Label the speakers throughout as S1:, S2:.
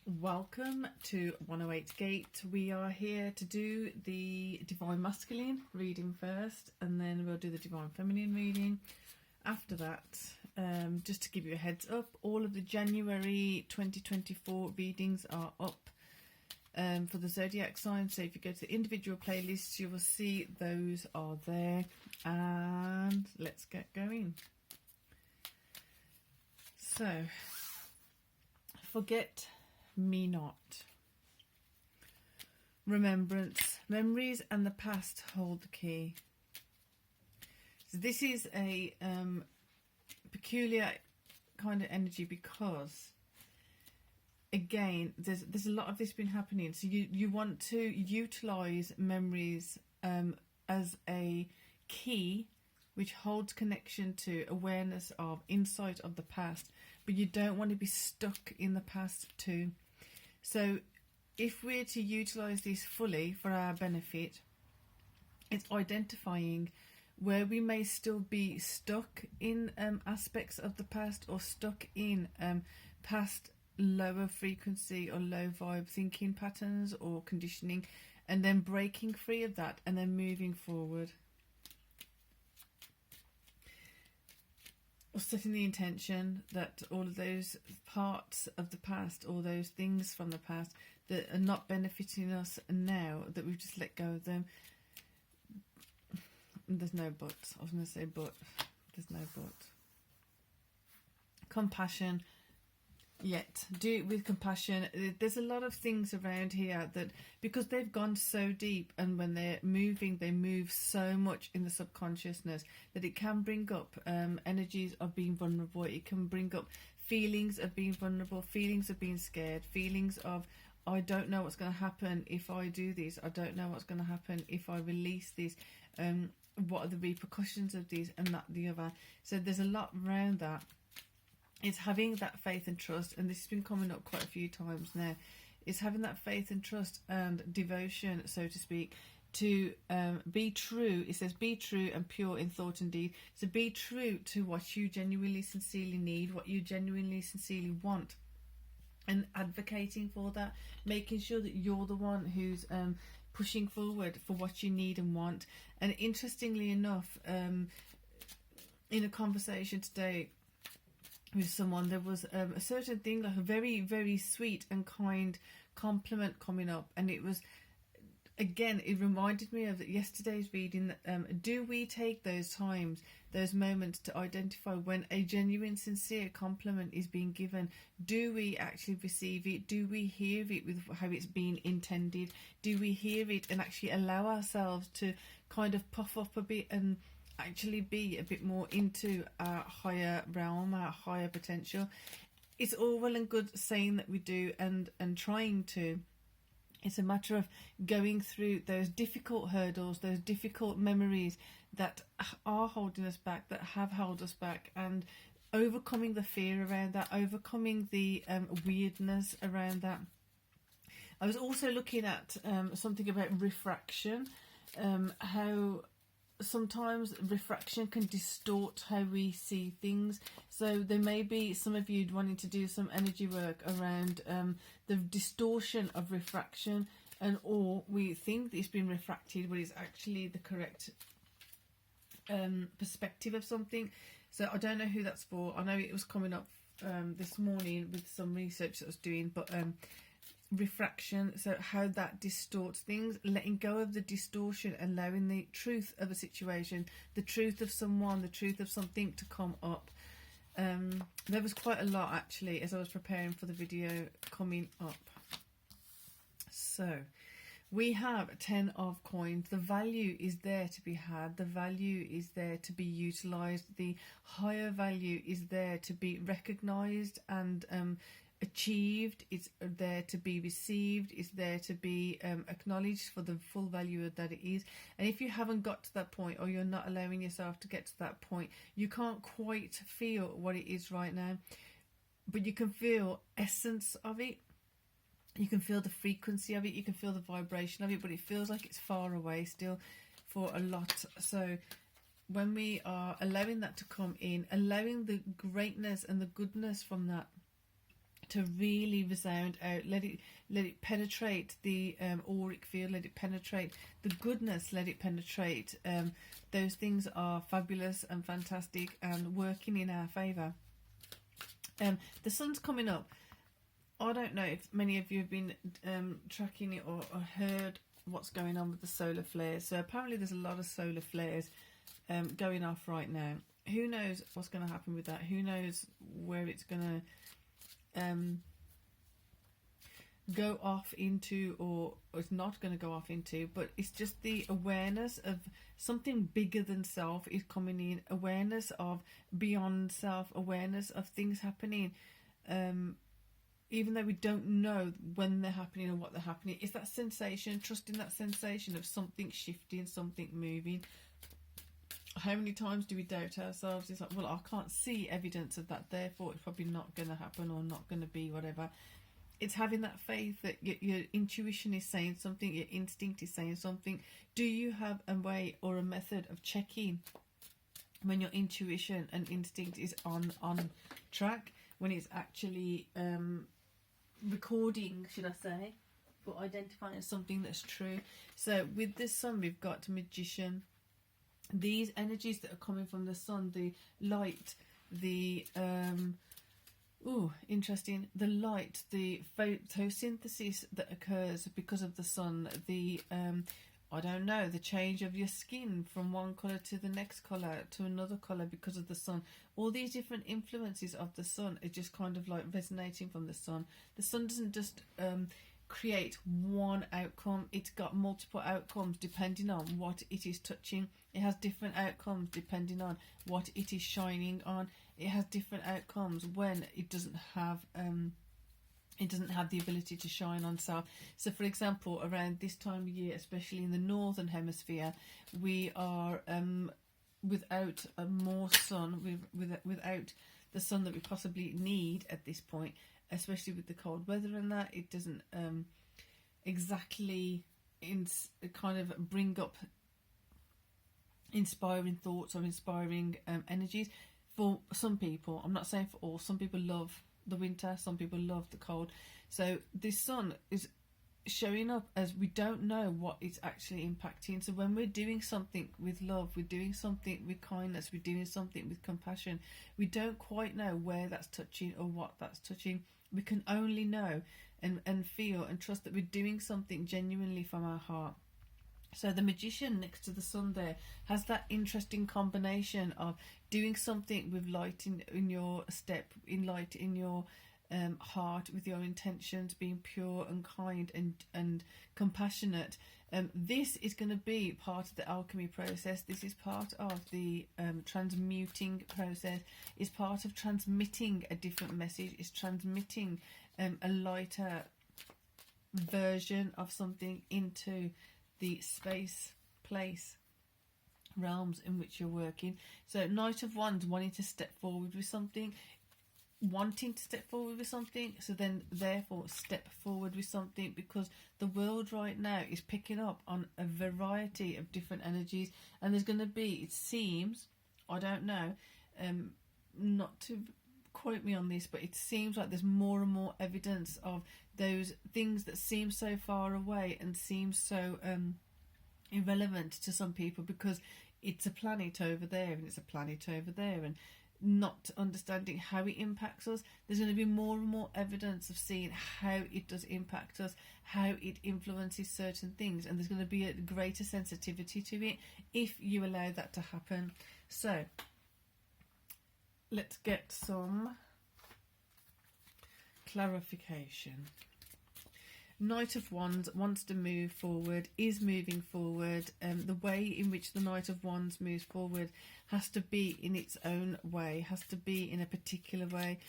S1: Welcome to 108 Gate. We are here to do the Divine Masculine reading first, and then we'll do the Divine Feminine reading after that. Just to give you a heads up, all of the January 2024 readings are up for the zodiac signs. So if you go to the individual playlists, you will see those are there. And let's get going. So, forget me not. Remembrance, memories and the past hold the key. So this is a peculiar kind of energy because, again, there's a lot of this been happening. So you want to utilize memories as a key which holds connection to awareness of insight of the past, but you don't want to be stuck in the past too. So if we're to utilize this fully for our benefit, it's identifying where we may still be stuck in aspects of the past, or stuck in past lower frequency or low vibe thinking patterns or conditioning, and then breaking free of that and then moving forward. Or setting the intention that all of those parts of the past, all those things from the past that are not benefiting us now, that we've just let go of them. There's no but. I was going to say but. There's no but. Compassion. Yet do it with compassion. There's a lot of things around here that, because they've gone so deep, and when they're moving, they move so much in the subconsciousness that it can bring up energies of being vulnerable. It can bring up feelings of being vulnerable, feelings of being scared, feelings of, I don't know what's going to happen if I do this, I don't know what's going to happen if I release this, what are the repercussions of this, and that, the other. So there's a lot around that. It's having that faith and trust, and this has been coming up quite a few times now. It's having that faith and trust and devotion, so to speak, to be true. It says be true and pure in thought and deed. So be true to what you genuinely sincerely need, what you genuinely sincerely want, and advocating for that, making sure that you're the one who's pushing forward for what you need and want. And interestingly enough, in a conversation today with someone, there was a certain thing, like a very, very sweet and kind compliment coming up, and it was, again, it reminded me of yesterday's reading. That do we take those times, those moments, to identify when a genuine, sincere compliment is being given? Do we actually receive it? Do we hear it with how it's been intended? Do we hear it and actually allow ourselves to kind of puff up a bit and actually be a bit more into our higher realm, our higher potential? It's all well and good saying that we do and trying to. It's a matter of going through those difficult hurdles, those difficult memories that are holding us back, that have held us back, and overcoming the fear around that, overcoming the weirdness around that. I was also looking at something about refraction, how sometimes refraction can distort how we see things. So there may be some of you wanting to do some energy work around the distortion of refraction, and or we think it's been refracted, but it's actually the correct perspective of something. So I don't know who that's for. I know it was coming up this morning with some research that I was doing, but refraction, so how that distorts things, letting go of the distortion, allowing the truth of a situation, the truth of someone, the truth of something to come up. There was quite a lot actually as I was preparing for the video coming up. So we have 10 of coins. The value is there to be had. The value is there to be utilized. The higher value is there to be recognized and achieved. It's there to be received. It's there to be acknowledged for the full value that it is. And if you haven't got to that point, or you're not allowing yourself to get to that point, you can't quite feel what it is right now, but you can feel essence of it. You can feel the frequency of it. You can feel the vibration of it, but it feels like it's far away still for a lot. So when we are allowing that to come in, allowing the greatness and the goodness from that to really resound out. Let it penetrate the auric field. Let it penetrate the goodness. Let it penetrate. Those things are fabulous and fantastic and working in our favour. The sun's coming up. I don't know if many of you have been tracking it or heard what's going on with the solar flares. So apparently there's a lot of solar flares going off right now. Who knows what's going to happen with that? Who knows where it's going to go off into, or it's not going to go off into, but it's just the awareness of something bigger than self is coming in, awareness of beyond self, awareness of things happening, even though we don't know when they're happening or what they're happening. It's that sensation, trusting that sensation of something shifting, something moving. How many times do we doubt ourselves? It's like, well, I can't see evidence of that, therefore it's probably not going to happen or not going to be whatever. It's having that faith that your intuition is saying something, your instinct is saying something. Do you have a way or a method of checking when your intuition and instinct is on track, when it's actually recording, should I say, for identifying something that's true? So with this sun, we've got Magician. These energies that are coming from the sun, the light, the interesting, the light, the photosynthesis that occurs because of the sun, the I don't know, the change of your skin from one colour to the next colour to another colour because of the sun. All these different influences of the sun are just kind of like resonating from the sun. The sun doesn't just create one outcome. It's got multiple outcomes depending on what it is touching. It has different outcomes depending on what it is shining on. It has different outcomes when it doesn't have the ability to shine on self. So for example, around this time of year, especially in the northern hemisphere, we are without more sun, without the sun that we possibly need at this point, especially with the cold weather and that. It doesn't exactly kind of bring up inspiring thoughts or inspiring energies. For some people, I'm not saying for all, some people love the winter, some people love the cold. So this sun is showing up as we don't know what it's actually impacting. So when we're doing something with love, we're doing something with kindness, we're doing something with compassion, we don't quite know where that's touching or what that's touching. We can only know and feel and trust that we're doing something genuinely from our heart. So the Magician next to the sun there has that interesting combination of doing something with light in your step, in light in your heart, with your intentions, being pure and kind and compassionate. This is going to be part of the alchemy process. This is part of the transmuting process. It's part of transmitting a different message. It's transmitting a lighter version of something into the space, place, realms in which you're working. So Knight of Wands wanting to step forward with something, so then therefore step forward with something, because the world right now is picking up on a variety of different energies, and there's going to be, it seems, I don't know, not to quote me on this, but it seems like there's more and more evidence of those things that seem so far away and seem so irrelevant to some people because it's a planet over there and it's a planet over there, and not understanding how it impacts us. There's going to be more and more evidence of seeing how it does impact us, how it influences certain things, and there's going to be a greater sensitivity to it if you allow that to happen. So let's get some clarification. Knight of Wands wants to move forward, is moving forward. The way in which the Knight of Wands moves forward has to be in its own way, has to be in a particular way.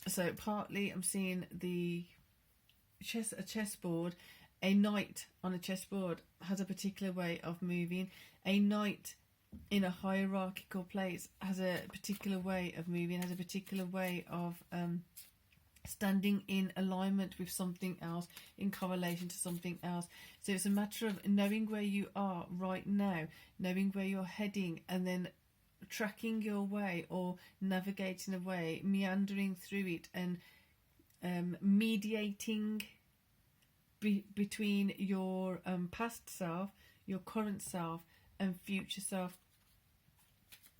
S1: So partly I'm seeing a chessboard. A knight on a chessboard has a particular way of moving. A knight in a hierarchical place has a particular way of moving, has a particular way of standing in alignment with something else, in correlation to something else. So it's a matter of knowing where you are right now, knowing where you're heading, and then tracking your way or navigating a way, meandering through it and mediating between your past self, your current self, and future self.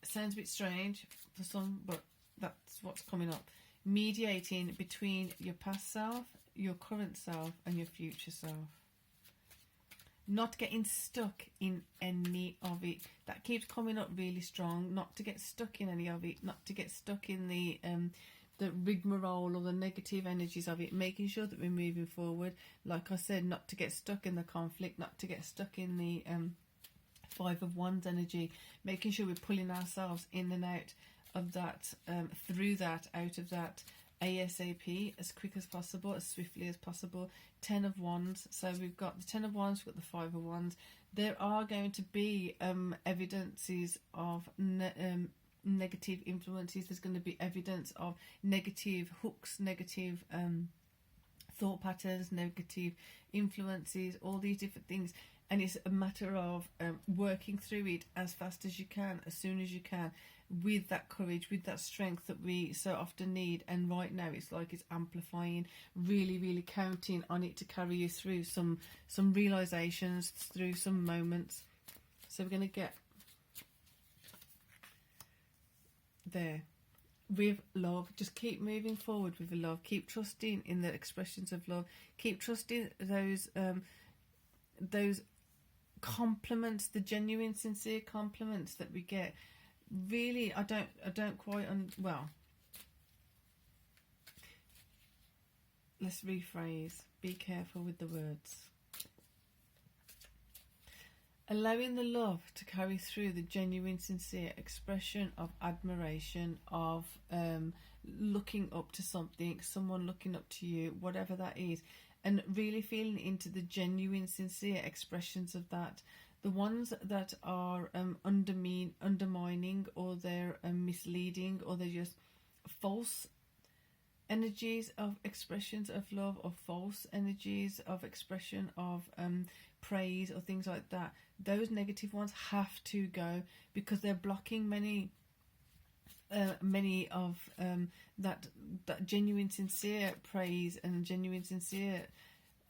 S1: Sounds a bit strange for some, but that's what's coming up. Mediating between your past self, your current self, and your future self. Not getting stuck in any of it. That keeps coming up really strong. Not to get stuck in any of it. Not to get stuck in the rigmarole or the negative energies of it. Making sure that we're moving forward. Like I said, not to get stuck in the conflict. Not to get stuck in the Five of Wands energy. Making sure we're pulling ourselves in and out of that, through that, out of that, ASAP, as quick as possible, as swiftly as possible. 10 of Wands. So we've got the 10 of Wands, we've got the 5 of Wands. There are going to be evidences of negative influences. There's going to be evidence of negative hooks, negative thought patterns, negative influences, all these different things. And it's a matter of working through it as fast as you can, as soon as you can, with that courage, with that strength that we so often need. And right now it's like it's amplifying, really, really counting on it to carry you through some realizations, through some moments. So we're going to get there. With love, just keep moving forward with love. Keep trusting in the expressions of love. Keep trusting those compliments, the genuine, sincere compliments that we get. Really, I don't quite well. Let's rephrase. Be careful with the words. Allowing the love to carry through the genuine, sincere expression of admiration, of looking up to something, someone looking up to you, whatever that is, and really feeling into the genuine, sincere expressions of that. The ones that are undermining, or they're misleading, or they're just false energies of expressions of love, or false energies of expression of praise, or things like that. Those negative ones have to go, because they're blocking many of that genuine, sincere praise and genuine, sincere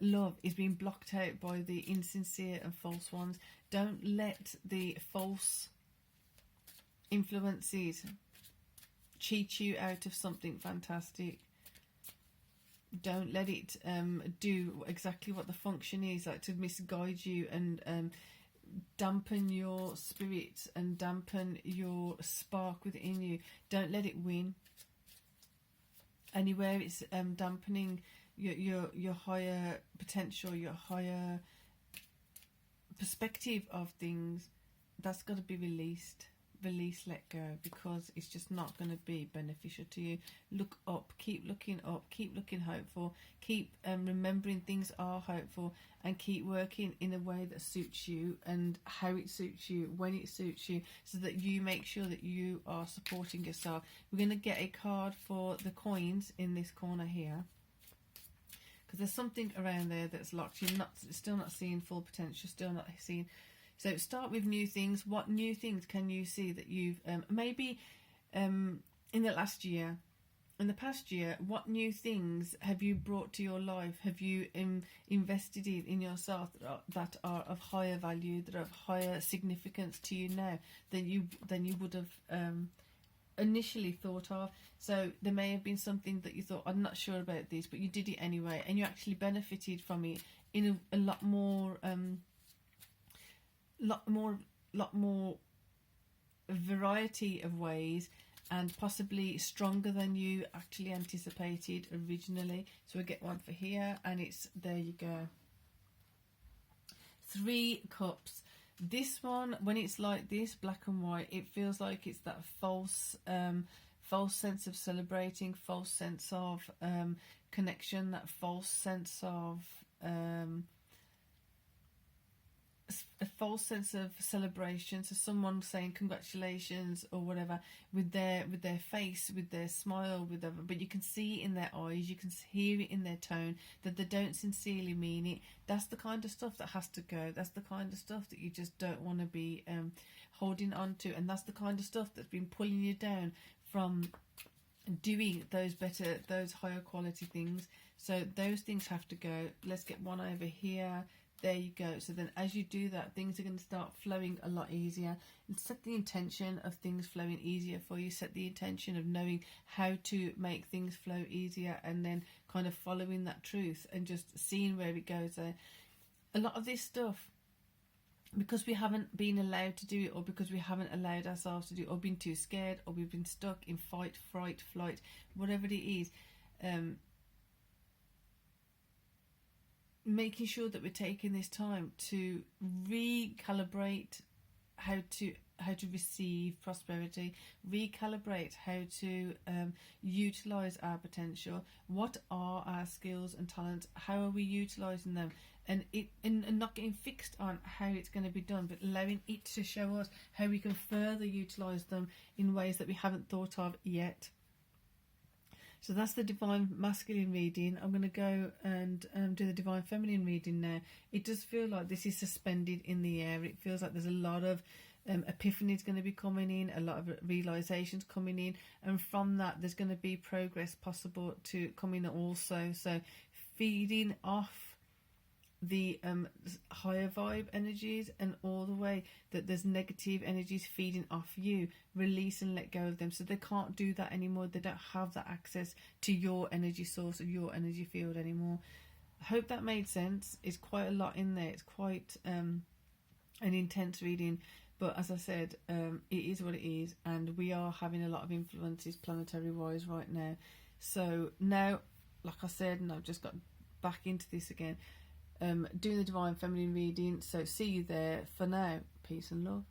S1: love is being blocked out by the insincere and false ones. Don't let the false influences cheat you out of something fantastic. Don't let it do exactly what the function is, like to misguide you and dampen your spirit and dampen your spark within you. Don't let it win. Anywhere it's dampening your higher potential, your higher perspective of things, that's got to be released. Release, let go, because it's just not going to be beneficial to you. Look up, keep looking up, keep looking hopeful, keep remembering things are hopeful, and keep working in a way that suits you and how it suits you, when it suits you, so that you make sure that you are supporting yourself. We're going to get a card for the coins in this corner here, because there's something around there that's locked. You're still not seeing full potential, still not seeing. So start with new things. What new things can you see that you've maybe in the last year, in the past year, what new things have you brought to your life? Have you invested in yourself that are of higher value, that are of higher significance to you now than you would have initially thought of? So there may have been something that you thought, I'm not sure about this, but you did it anyway, and you actually benefited from it in a lot more variety of ways, and possibly stronger than you actually anticipated originally. So we get one for here, and it's, there you go. 3 cups. This one, when it's like this, black and white, it feels like it's that false sense of celebrating, false sense of connection, that false sense of a false sense of celebration. So someone saying congratulations or whatever with their face, with their smile, with their, but you can see in their eyes, you can hear it in their tone that they don't sincerely mean it. That's the kind of stuff that has to go. That's the kind of stuff that you just don't want to be holding on to, and that's the kind of stuff that's been pulling you down from doing those better, those higher quality things. So those things have to go. Let's get one over here. There you go. So then as you do that, things are going to start flowing a lot easier. And set the intention of things flowing easier for you. Set the intention of knowing how to make things flow easier, and then kind of following that truth and just seeing where it goes there. A lot of this stuff, because we haven't been allowed to do it, or because we haven't allowed ourselves to do it, or been too scared, or we've been stuck in fight, fright, flight, whatever it is, making sure that we're taking this time to recalibrate how to receive prosperity, recalibrate how to utilize our potential. What are our skills and talents? How are we utilizing them? And not getting fixed on how it's going to be done, but allowing it to show us how we can further utilize them in ways that we haven't thought of yet. So that's the divine masculine reading. I'm going to go and do the divine feminine reading now. It does feel like this is suspended in the air. It feels like there's a lot of epiphanies going to be coming in, a lot of realizations coming in, and from that there's going to be progress possible to come in also. So feeding off the higher vibe energies, and all the way that there's negative energies feeding off you, release and let go of them, so they can't do that anymore. They don't have that access to your energy source of your energy field anymore. I hope that made sense. It's quite a lot in there. It's quite an intense reading, but as I said, it is what it is, and we are having a lot of influences planetary wise right now. So now, like I said, and I've just got back into this again, doing the divine feminine reading. So see you there. For now, peace and love.